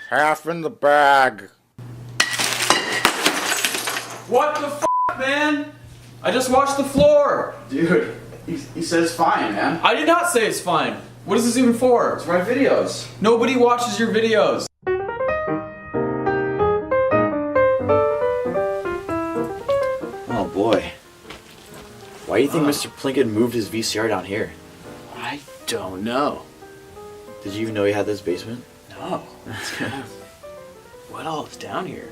half in the bag. What the f***, man? I just washed the floor. Dude, he says fine, man. I did not say it's fine. What is this even for? It's my videos. Nobody watches your videos. Oh boy. Why do you think Mr. Plinkett moved his VCR down here? I don't know. Did you even know he had this basement? No. What all is down here?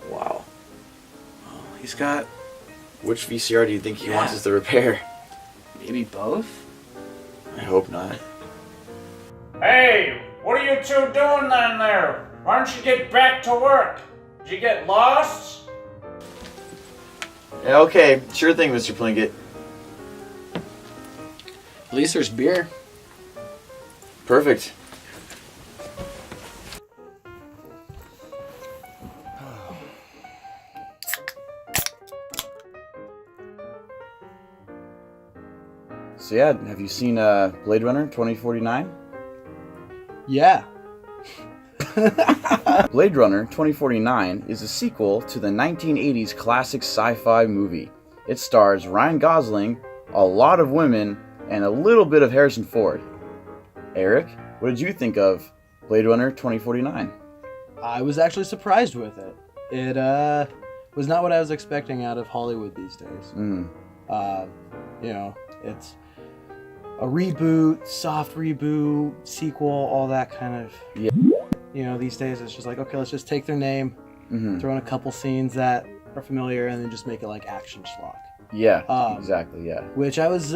Wow. Oh, he's got Which VCR do you think he Yeah. wants us to repair? maybe both? I hope not. Hey, what are you two doing down there? Why don't you get back to work? Did you get lost? Yeah, okay, sure thing, Mr. Plinkett. At least there's beer. Perfect. So yeah, have you seen Blade Runner 2049? Yeah. Blade Runner 2049 is a sequel to the 1980s classic sci-fi movie. It stars Ryan Gosling, a lot of women, and a little bit of Harrison Ford. Eric, what did you think of Blade Runner 2049? I was actually surprised with it. It was not what I was expecting out of Hollywood these days. It's a reboot, soft reboot, sequel, all that kind of. Yeah. These days it's just like, okay, let's just take their name, throw in a couple scenes that are familiar, and then just make it like action schlock. Yeah, exactly, yeah. Which I was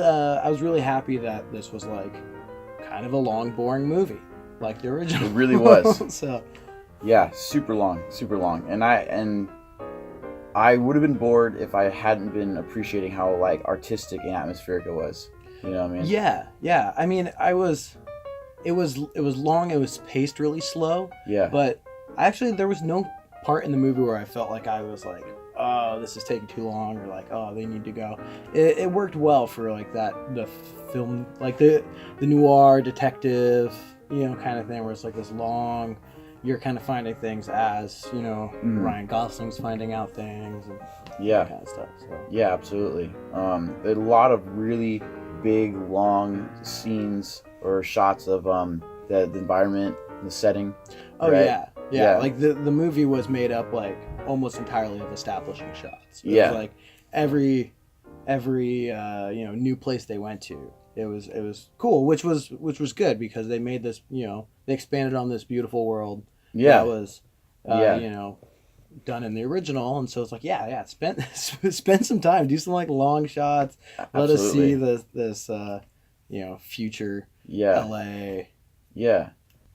really happy that this was like kind of a long, boring movie, like the original. It really was. So. Yeah, super long. And I would have been bored if I hadn't been appreciating how like artistic and atmospheric it was. You know what I mean? Yeah. I mean, it was long. It was paced really slow. Yeah. But actually, there was no part in the movie where I felt like I was like, oh, this is taking too long, or like, oh, they need to go. It worked well for like the film, like the noir detective, kind of thing, where it's like this long. You're kind of finding things as Ryan Gosling's finding out things and that kind of stuff. So. Yeah, absolutely. A lot of really big, long scenes or shots of the environment, the setting. Oh right? yeah. Like the movie was made up like almost entirely of establishing shots. It was like every new place they went to. It was cool, which was good because they made this, they expanded on this beautiful world that was done in the original, and so it's like spend some time, do some like long shots. Let us see this future LA. Yeah,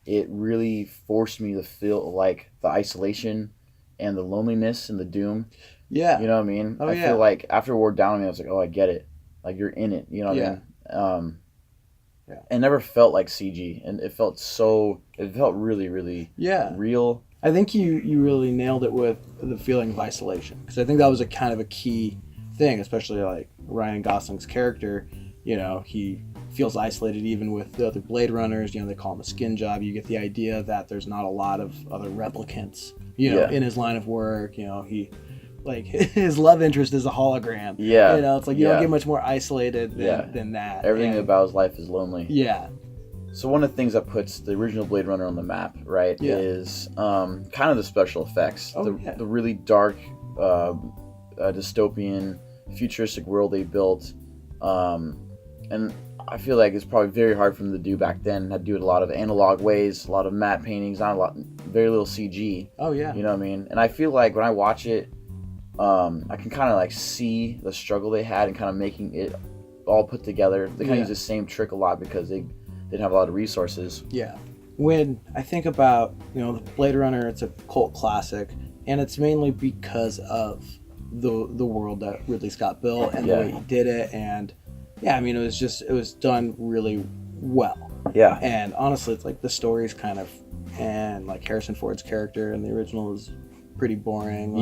it really forced me to feel like the isolation and the loneliness and the doom. Yeah, you know what I mean. I feel like after it wore down on me, I was like, oh, I get it. Like you're in it. You know what I mean. It never felt like CG, and it felt really, really real. I think you really nailed it with the feeling of isolation, because I think that was a kind of a key thing, especially like Ryan Gosling's character. He feels isolated even with the other Blade Runners. They call him a skin job. You get the idea that there's not a lot of other replicants, in his line of work. He like his love interest is a hologram. Yeah. It's like you don't get much more isolated than that. Everything about his life is lonely. Yeah. So one of the things that puts the original Blade Runner on the map, right, is kind of the special effects. The really dark, dystopian, futuristic world they built. And I feel like it's probably very hard for them to do back then. Had to do it a lot of analog ways, a lot of matte paintings, very little CG. Oh, yeah. You know what I mean? And I feel like when I watch it, I can kind of like see the struggle they had in kind of making it all put together. They kind of use the same trick a lot because they didn't have a lot of resources. Yeah. When I think about, the Blade Runner, it's a cult classic, and it's mainly because of the world that Ridley Scott built and the way he did it. And it was done really well. Yeah. And honestly, it's like the story's kind of, and like Harrison Ford's character in the original is pretty boring.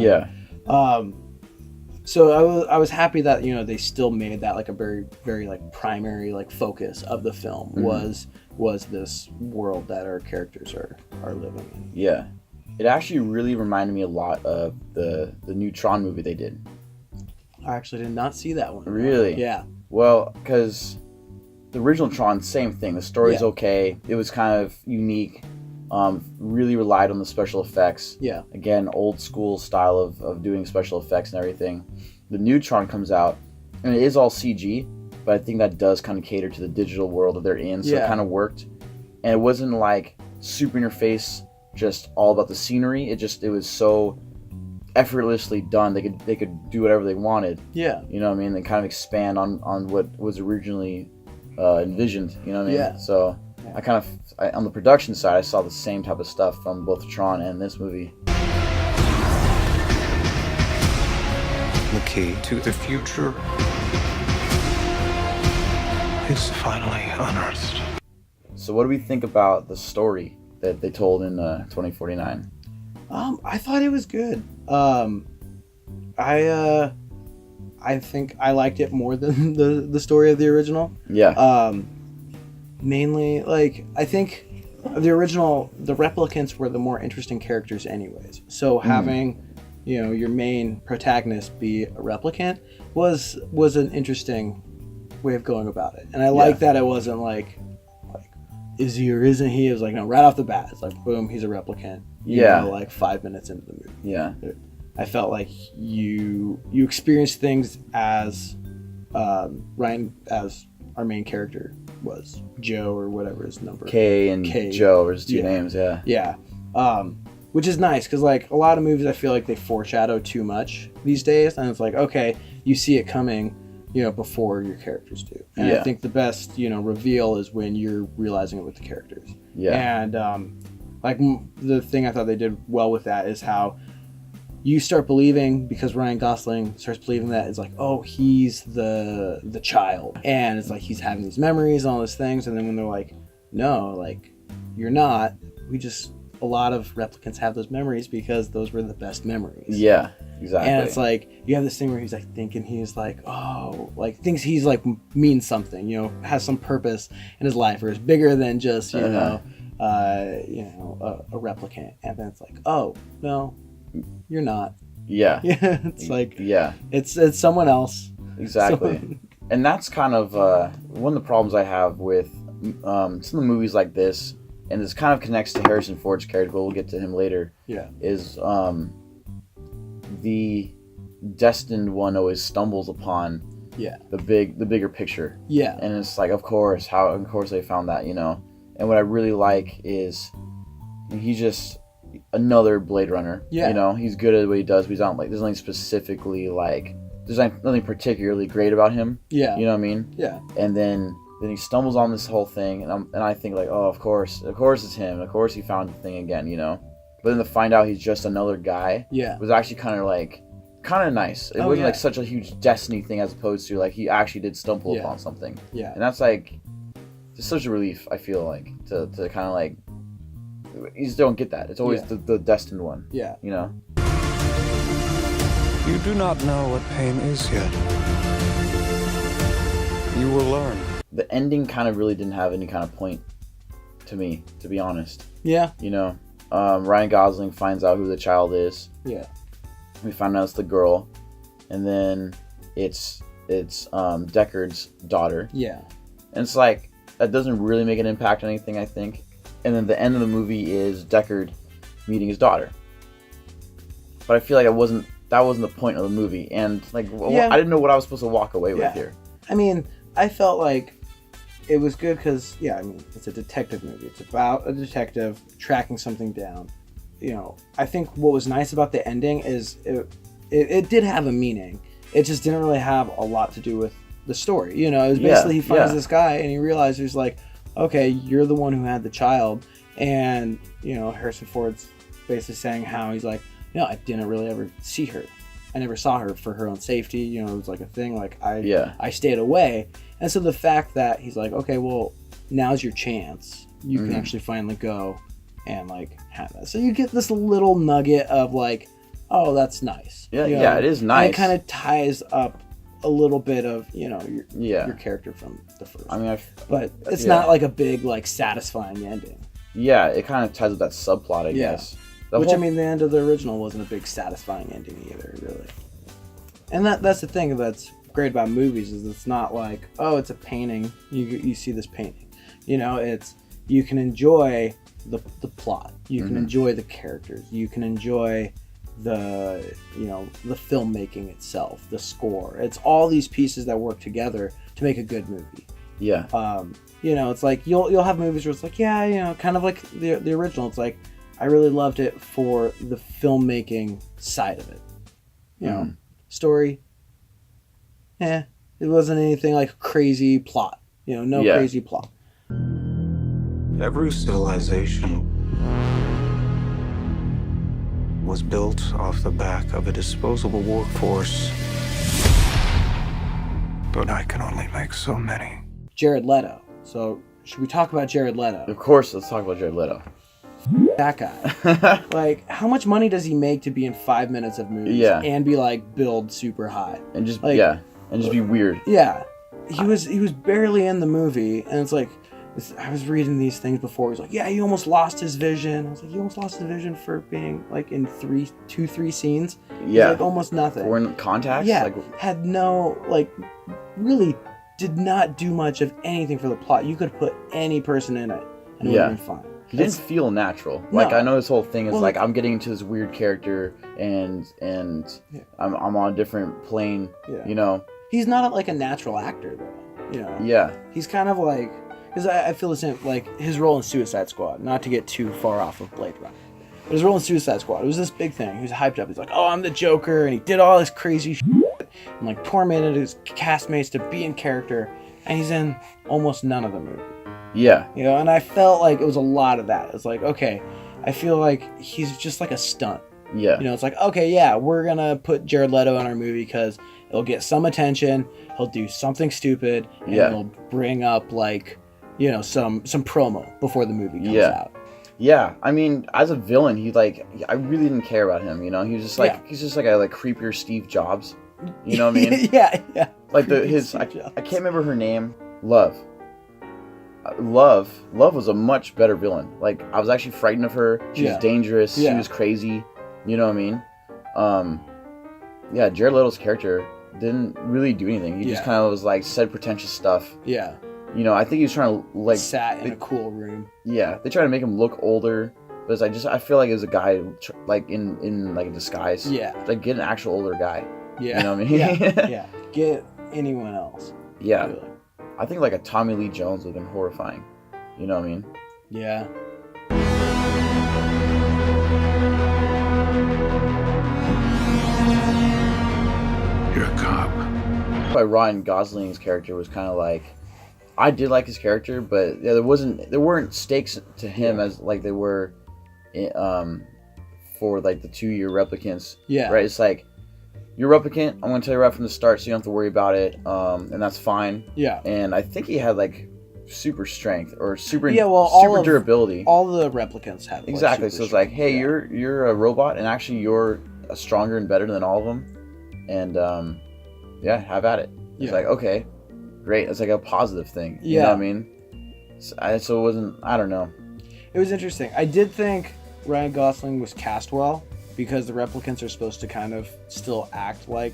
So I was happy that they still made that like a very, very like primary like focus of the film was was this world that our characters are living in. Yeah. It actually really reminded me a lot of the new Tron movie they did. I actually did not see that one. Really? Yeah. Well, because the original Tron, same thing. The story's okay. It was kind of unique. Really relied on the special effects. Yeah. Again, old school style of doing special effects and everything. The new Tron comes out, and it is all CG, but I think that does kind of cater to the digital world that they're in, so it kind of worked. And it wasn't like super in your face, just all about the scenery. It was so effortlessly done. They could do whatever they wanted. Yeah. You know what I mean? They kind of expand on what was originally envisioned. You know what I mean? Yeah. So I kind of on the production side, I saw the same type of stuff from both Tron and this movie. The key to the future is finally unearthed. So what do we think about the story that they told in 2049? I thought it was good. I think I liked it more than the story of the original. Yeah. Mainly, like, I think the original, the replicants were the more interesting characters anyways. So having, you know, your main protagonist be a replicant was an interesting way of going about it. And I like that it wasn't like, is he or isn't he? It was like, no, right off the bat, it's like, boom, he's a replicant. You know, like 5 minutes into the movie. Yeah. I felt like you experienced things as Ryan, as our main character was, Joe or whatever his number. K and Joe are his two names, yeah. Yeah. Which is nice because like a lot of movies I feel like they foreshadow too much these days, and it's like, okay, you see it coming, you know, before your characters do. And I think the best, you know, reveal is when you're realizing it with the characters. Yeah. And like the thing I thought they did well with that is how you start believing, because Ryan Gosling starts believing that it's like, oh, he's the child, and it's like he's having these memories and all these things, and then when they're like, no, like, you're not, a lot of replicants have those memories because those were the best memories. Yeah, exactly. And it's like, you have this thing where he's like thinking he's like, oh, like thinks he's like means something, you know, has some purpose in his life, or is bigger than just, you know, a replicant. And then it's like, oh, no, you're not. Yeah. Yeah. It's like, yeah, it's someone else. exactly. And that's kind of one of the problems I have with some of the movies like this, and this kind of connects to Harrison Ford's character, but we'll get to him later. Yeah. Is the destined one always stumbles upon the bigger picture. Yeah. And it's like, of course they found that, you know. And what I really like is he's just another Blade Runner. Yeah. You know, he's good at what he does, but he's not like, there's nothing specifically like, there's nothing particularly great about him. Yeah. You know what I mean? Yeah. And then he stumbles on this whole thing, and I think like, oh, of course it's him. Of course he found the thing again, you know. But then to find out he's just another guy, was actually kind of nice. It wasn't like such a huge destiny thing, as opposed to like he actually did stumble upon something. Yeah. And that's like just such a relief, I feel like, to kind of like, you just don't get that. It's always the destined one. Yeah. You know. You do not know what pain is yet. You will learn. The ending kind of really didn't have any kind of point to me, to be honest. Yeah. You know, Ryan Gosling finds out who the child is. Yeah. We find out it's the girl, and then it's Deckard's daughter. Yeah. And it's like, that doesn't really make an impact on anything, I think. And then the end of the movie is Deckard meeting his daughter. But I feel like that wasn't the point of the movie, and like, I didn't know what I was supposed to walk away with here. I mean, I felt like it was good because, I mean, it's a detective movie. It's about a detective tracking something down. You know, I think what was nice about the ending is it did have a meaning. It just didn't really have a lot to do with the story. You know, it was basically he finds this guy and he realizes, like, okay, you're the one who had the child. And, you know, Harrison Ford's basically saying how he's like, no, I didn't really ever see her. I never saw her for her own safety. You know, it was like a thing. Like, I stayed away. And so the fact that he's like, okay, well, now's your chance. You can actually finally go and, like, have that. So you get this little nugget of, like, oh, that's nice. Yeah, you know? It is nice. And it kind of ties up a little bit of your character from the first. I mean, but it's not like a big like satisfying ending. Yeah, it kind of ties with that subplot, I guess. Which I mean, the end of the original wasn't a big satisfying ending either, really. And that's the thing that's great about movies is it's not like, oh, it's a painting. You see this painting, it's you can enjoy the plot, you can enjoy the characters, you can enjoy the the filmmaking itself, the score. It's all these pieces that work together to make a good movie. Yeah. It's like you'll have movies where it's like, kind of like the original. It's like I really loved it for the filmmaking side of it. Story. It wasn't anything like crazy plot. No crazy plot. Every civilization was built off the back of a disposable workforce. But I can only make so many. Jared Leto. So, should we talk about Jared Leto? Of course, let's talk about Jared Leto. That guy. Like, how much money does he make to be in 5 minutes of movies and be like billed super high? And just like, and just be weird. Yeah. He was barely in the movie, and it's like I was reading these things before. He's like, yeah, he almost lost his vision. I was like, he almost lost his vision for being like in 3 scenes. Yeah. Like almost nothing. Or in contacts. Yeah. Like, had no really did not do much of anything for the plot. You could put any person in it and it would have been fine. He didn't feel natural. No. Like I know this whole thing is like I'm getting into this weird character and I'm on a different plane. Yeah. He's not like a natural actor though. Yeah. He's kind of like, because I feel the same, like his role in Suicide Squad, not to get too far off of Blade Runner, but his role in Suicide Squad, it was this big thing. He was hyped up. He's like, oh, I'm the Joker, and he did all this crazy shit, and like tormented his castmates to be in character, and he's in almost none of the movie. Yeah. And I felt like it was a lot of that. It's like, okay, I feel like he's just like a stunt. Yeah. It's like, okay, yeah, we're gonna put Jared Leto in our movie because it'll get some attention, he'll do something stupid, and it'll bring up like, some promo before the movie comes out. Yeah, I mean, as a villain, I really didn't care about him. He was just like he's just like a creepier Steve Jobs. You know what I mean? yeah. Like I can't remember her name. Love was a much better villain. Like I was actually frightened of her. She was dangerous. She was crazy. You know what I mean? Jared Leto's character didn't really do anything. He just kind of was like said pretentious stuff. Yeah. I think he was trying to like sat in a cool room. Yeah, they try to make him look older, but I feel like it was a guy like in like a disguise. Yeah, like get an actual older guy. Yeah, you know what I mean? yeah. Get anyone else. Yeah, really. I think like a Tommy Lee Jones would have been horrifying. You know what I mean? Yeah. You're a cop. By Ryan Gosling's character was kind of like. I did like his character, but there weren't stakes to him as like they were, for like the 2-year replicants. Yeah. Right. It's like you're a replicant. I'm gonna tell you right from the start, so you don't have to worry about it. And that's fine. Yeah. And I think he had like super strength or super durability. All the replicants have exactly. So it's like, hey, you're a robot, and actually you're stronger and better than all of them. And have at it. It's like okay. Great, it's like a positive thing. You know what I mean? So it wasn't, I don't know. It was interesting. I did think Ryan Gosling was cast well because the replicants are supposed to kind of still act like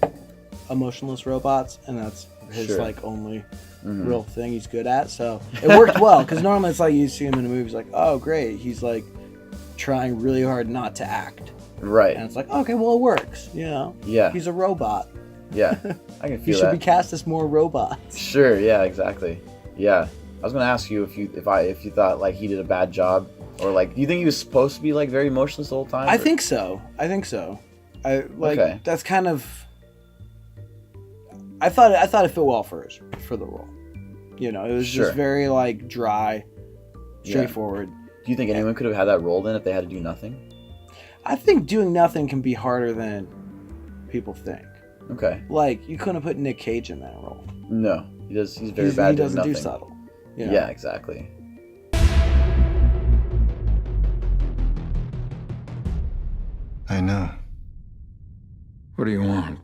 emotionless robots, and that's his like only real thing he's good at. So it worked well because normally it's like you see him in a movie, it's like, oh great, he's like trying really hard not to act. Right. And it's like, okay, well it works. Yeah. He's a robot. Yeah, I can feel that. He should be cast as more robots. Sure, yeah, exactly. Yeah, I was gonna ask you if you thought like he did a bad job, or like, do you think he was supposed to be like very emotionless the whole time? I think so. That's kind of. I thought it fit well for the role. It was just very like dry, straightforward. Do you think anyone could have had that role then if they had to do nothing? I think doing nothing can be harder than people think. Okay. Like, you couldn't have put Nick Cage in that role. No. He's very bad at doing nothing. He doesn't do subtle. Yeah, exactly. I know. What do you want?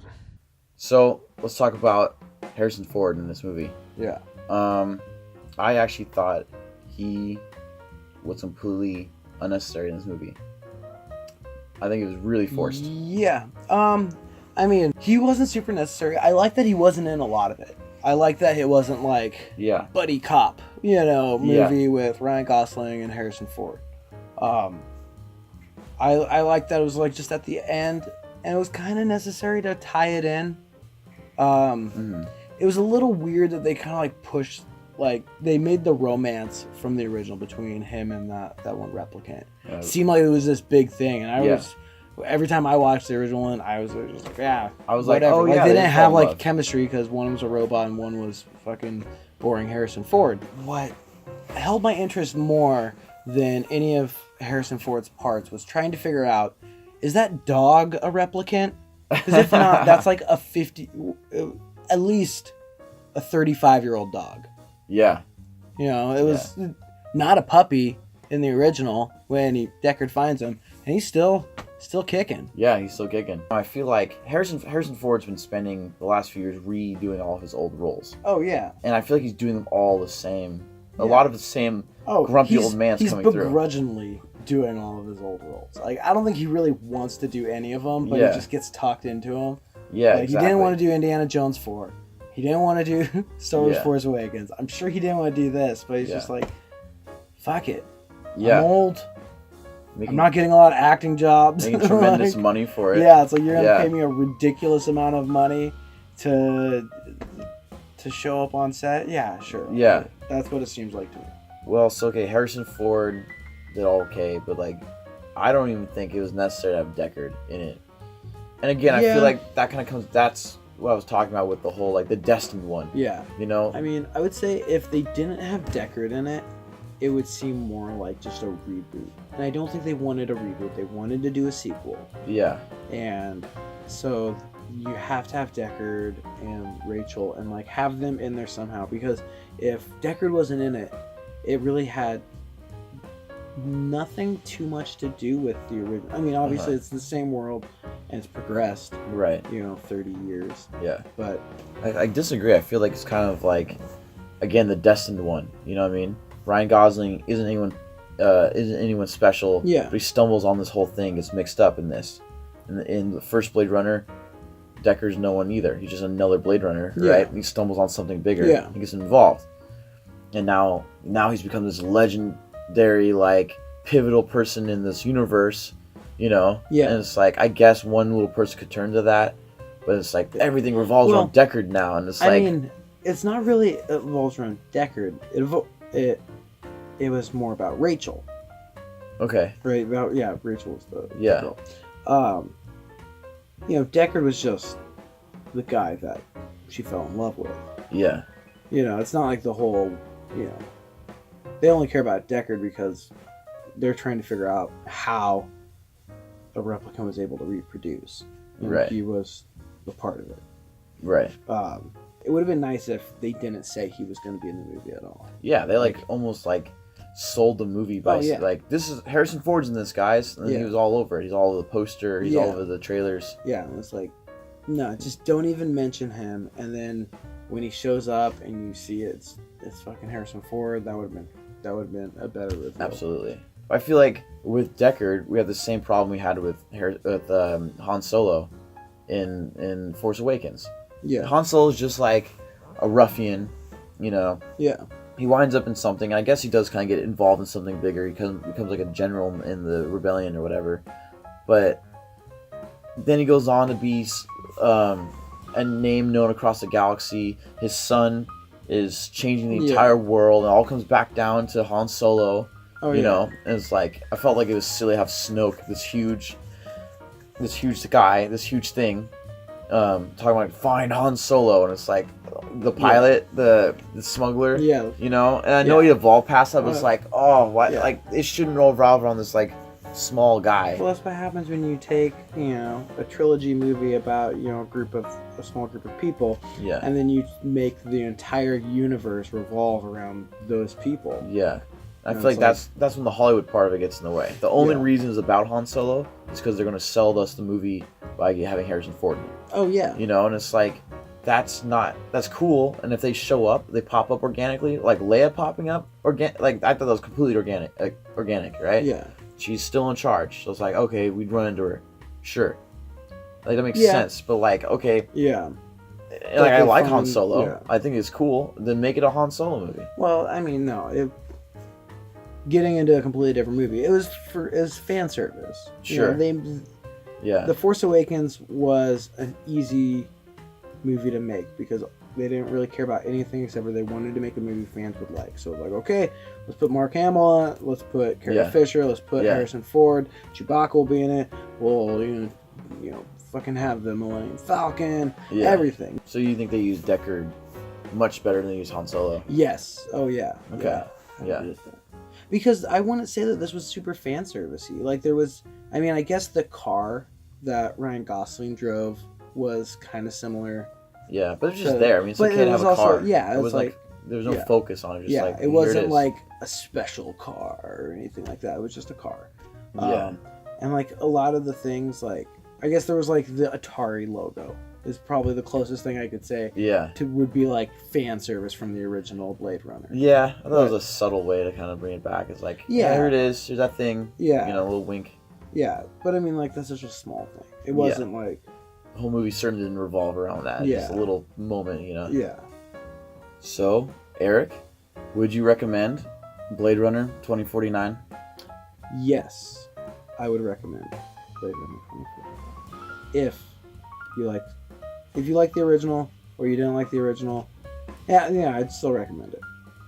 So let's talk about Harrison Ford in this movie. Yeah. I actually thought he was completely unnecessary in this movie. I think it was really forced. Yeah. I mean, he wasn't super necessary. I like that he wasn't in a lot of it. I like that it wasn't like buddy cop, movie with Ryan Gosling and Harrison Ford. I like that it was like just at the end, and it was kind of necessary to tie it in. It was a little weird that they kind of like pushed, like they made the romance from the original between him and that one replicant. Seemed like it was this big thing, and I was every time I watched the original one, I was just like, I was like, whatever. oh yeah, they didn't have like chemistry because one was a robot and one was fucking boring Harrison Ford. What held my interest more than any of Harrison Ford's parts was trying to figure out, is that dog a replicant? Because if not, that's like at least a 35-year-old dog. Yeah. It was not a puppy in the original when Deckard finds him, and he's still kicking. Yeah, he's still kicking. I feel like Harrison Ford's been spending the last few years redoing all of his old roles. Oh, yeah. And I feel like he's doing them all the same. A lot of the same grumpy old man's coming through. He's begrudgingly doing all of his old roles. Like, I don't think he really wants to do any of them, but he just gets talked into them. Yeah, like, exactly. He didn't want to do Indiana Jones 4. He didn't want to do Star Wars Force Awakens. I'm sure he didn't want to do this, but he's just like, fuck it. Yeah. I'm old. I'm not getting a lot of acting jobs. Making tremendous money for it. Yeah, it's like you're gonna pay me a ridiculous amount of money to show up on set. Yeah, sure. Yeah, that's what it seems like to me. Well, so Harrison Ford did okay, but like, I don't even think it was necessary to have Deckard in it. And again, I feel like that kind of comes. That's what I was talking about with the whole like the destined one. Yeah. I mean, I would say if they didn't have Deckard in it, it would seem more like just a reboot. And I don't think they wanted a reboot. They wanted to do a sequel. Yeah. And so you have to have Deckard and Rachel and like have them in there somehow, because if Deckard wasn't in it, it really had nothing too much to do with the original. I mean, obviously it's the same world and it's progressed. Right. 30 years. Yeah. But I disagree. I feel like it's kind of like, again, the destined one. You know what I mean? Ryan Gosling isn't anyone special. Yeah. But he stumbles on this whole thing, gets mixed up in this. In the first Blade Runner, Deckard's no one either. He's just another Blade Runner, right? He stumbles on something bigger. Yeah. He gets involved. And now he's become this legendary, like, pivotal person in this universe, Yeah. And it's like, I guess one little person could turn to that, but it's like everything revolves around Deckard now, and it's like... I mean, it's not really revolves around Deckard. It was more about Rachel. Okay. Right, Rachel was the girl. Deckard was just the guy that she fell in love with. Yeah. It's not like the whole, they only care about Deckard because they're trying to figure out how a replicant was able to reproduce. And he was a part of it. Right. It would have been nice if they didn't say he was going to be in the movie at all. Yeah, they almost sold the movie by like, this is Harrison Ford's in this, guys, and he was all over it. He's all over the poster, he's all over the trailers. Yeah, and it's like, no, just don't even mention him. And then when he shows up and you see it's fucking Harrison Ford, that would have been a better reveal. Absolutely. I feel like with Deckard, we have the same problem we had with Han Solo in Force Awakens. Yeah, Han Solo's just like a ruffian, Yeah. He winds up in something, and I guess he does kind of get involved in something bigger. He becomes like a general in the rebellion or whatever. But then he goes on to be a name known across the galaxy. His son is changing the entire world, and it all comes back down to Han Solo. You know, and it's like, I felt like it was silly to have Snoke, this huge guy, this huge thing, talking about find Han Solo, and it's like the pilot, the smuggler, and I know he evolved past that, but it's like, oh, what? Like, it shouldn't revolve around this like small guy. Well, that's what happens when you take a trilogy movie about a small group of people, and then you make the entire universe revolve around those people. Yeah. I feel like that's when the Hollywood part of it gets in the way. The only reason it's about Han Solo is because they're going to sell us the movie by having Harrison Ford in it. Oh yeah. You know, and it's like, that's cool. And if they show up, they pop up organically, like Leia popping up, like I thought that was completely organic, right? Yeah. She's still in charge, so it's like, okay, we'd run into her, sure, like that makes sense. But like, okay, yeah, like I like Han Solo. I think it's cool. Then make it a Han Solo movie. Well, I mean, no, getting into a completely different movie. It was fan service. Sure. The Force Awakens was an easy movie to make because they didn't really care about anything except for they wanted to make a movie fans would like. So like, okay, let's put Mark Hamill on it, let's put Carrie Fisher, let's put Harrison Ford, Chewbacca will be in it. We'll you know fucking have the Millennium Falcon, everything. So you think they used Deckard much better than they used Han Solo? Yes. Oh yeah. Okay. Yeah. Because I wouldn't say that this was super fan servicey. Like there was, I mean, I guess the car that Ryan Gosling drove was kind of similar. Yeah, but it's just there. I mean, it's okay to have a car. Yeah, it was like there was no focus on it. Just like, it wasn't like a special car or anything like that. It was just a car. And like a lot of the things, like I guess there was like the Atari logo is probably the closest thing I could say. Would be like fan service from the original Blade Runner. Yeah, I thought it was a subtle way to kind of bring it back. It's like, here it is. Here's that thing. Yeah, you know, a little wink. Yeah, but I mean, like that's such a small thing. It wasn't like. The whole movie certainly didn't revolve around that. Just a little moment, you know? Yeah. So, Eric, would you recommend Blade Runner 2049? Yes, I would recommend Blade Runner 2049. If you like the original or you didn't like the original, yeah, I'd still recommend it.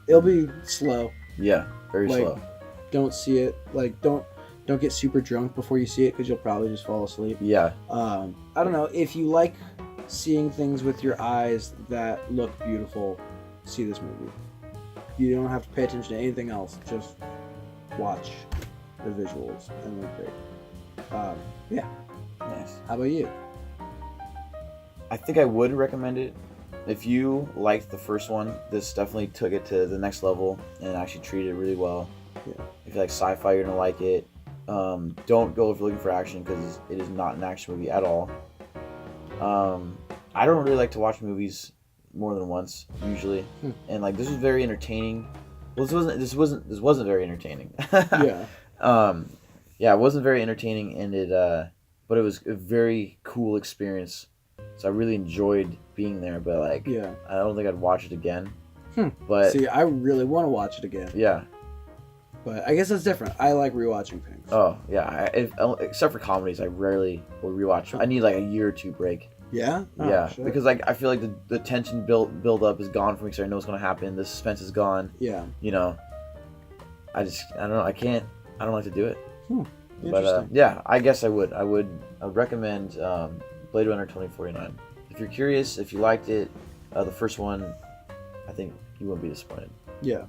It'll be slow. Yeah, very slow. Don't see it. Like, don't get super drunk before you see it because you'll probably just fall asleep. Yeah. I don't know. If you like seeing things with your eyes that look beautiful, see this movie. You don't have to pay attention to anything else. Just watch the visuals and they're great. Yeah. Nice. How about you? I think I would recommend it. If you liked the first one, this definitely took it to the next level and actually treated it really well. Yeah. If you like sci-fi, you're gonna like it. Don't go if you're looking for action because it is not an action movie at all. I don't really like to watch movies more than once usually, and like this was very entertaining. Well, this wasn't very entertaining. Yeah. It wasn't very entertaining, and but it was a very cool experience. So I really enjoyed being there, but like, I don't think I'd watch it again. But see, I really want to watch it again. Yeah. But I guess that's different. I like rewatching things. Oh, yeah. Except for comedies, I rarely will rewatch. I need like a year or two break. Yeah? Oh, yeah. shit. Because like I feel like the tension build up is gone for me because I know what's going to happen. The suspense is gone. Yeah. You know, I don't know. I don't like to do it. Interesting. But I guess I would. I would recommend Blade Runner 2049. If you're curious, if you liked it, the first one, I think you won't be disappointed. Yeah.